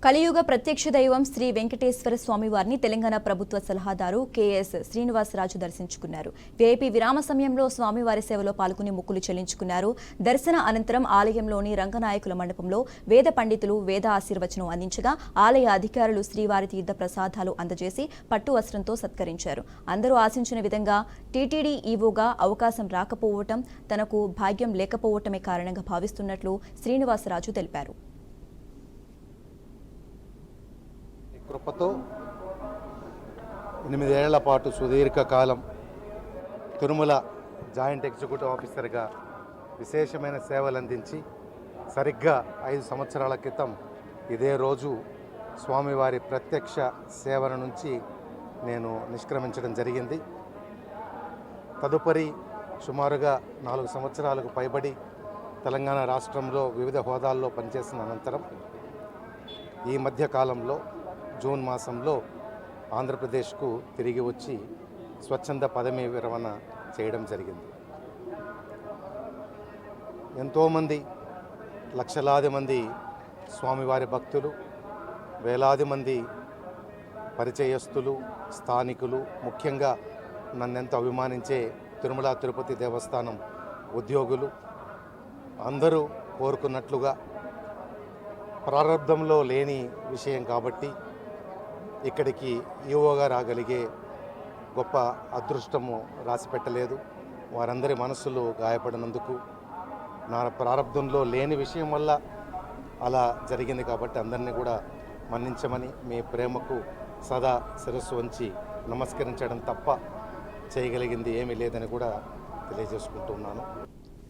కలియుగ ప్రత్యక్ష దైవం శ్రీ వెంకటేశ్వర స్వామి వారిని తెలంగాణ ప్రభుత్వ సలహాదారు కెఎస్ శ్రీనివాసరాజు దర్శించుకున్నారు. వీఐపీ విరామ సమయంలో స్వామివారి సేవలో పాల్గొని మొక్కులు చెల్లించుకున్నారు. దర్శన అనంతరం ఆలయంలోని రంగనాయకుల మండపంలో వేద పండితులు వేద ఆశీర్వచనం అందించగా ఆలయ అధికారులు శ్రీవారి తీర్థ ప్రసాదాలు అందజేసి పట్టు వస్త్రంతో సత్కరించారు. అందరూ ఆశించిన విధంగా టీటీడీ ఈవోగా అవకాశం రాకపోవటం తనకు భాగ్యం లేకపోవటమే కారణంగా భావిస్తున్నట్లు శ్రీనివాసరాజు తెలిపారు. కృపతో 8 ఏళ్ల పాటు సుదీర్ఘకాలం తిరుమల జాయింట్ ఎగ్జిక్యూటివ్ ఆఫీసర్గా విశేషమైన సేవలు అందించి సరిగ్గా 5 సంవత్సరాల క్రితం ఇదే రోజు స్వామివారి ప్రత్యక్ష సేవల నుంచి నేను నిష్క్రమించడం జరిగింది. తదుపరి సుమారుగా 4 సంవత్సరాలకు పైబడి తెలంగాణ రాష్ట్రంలో వివిధ హోదాల్లో పనిచేసిన అనంతరం ఈ మధ్య కాలంలో జూన్ మాసంలో ఆంధ్రప్రదేశ్కు తిరిగి వచ్చి స్వచ్ఛంద పదవీ విరమణ చేయడం జరిగింది. ఎంతోమంది లక్షలాది మంది స్వామివారి భక్తులు, వేలాది మంది పరిచయస్తులు, స్థానికులు, ముఖ్యంగా నన్నెంతో అభిమానించే తిరుమల తిరుపతి దేవస్థానం ఉద్యోగులు అందరూ కోరుకున్నట్లుగా ప్రారంభంలో లేని విషయం కాబట్టి ఇక్కడికి ఈవోగా రాగలిగే గొప్ప అదృష్టము రాసిపెట్టలేదు. వారందరి మనస్సులు గాయపడినందుకు నా ప్రారంభంలో లేని విషయం వల్ల అలా జరిగింది కాబట్టి అందరినీ కూడా మన్నించమని, మీ ప్రేమకు సదా శిరస్సు వంచి నమస్కరించడం తప్ప చేయగలిగింది ఏమీ లేదని కూడా తెలియజేసుకుంటున్నాను.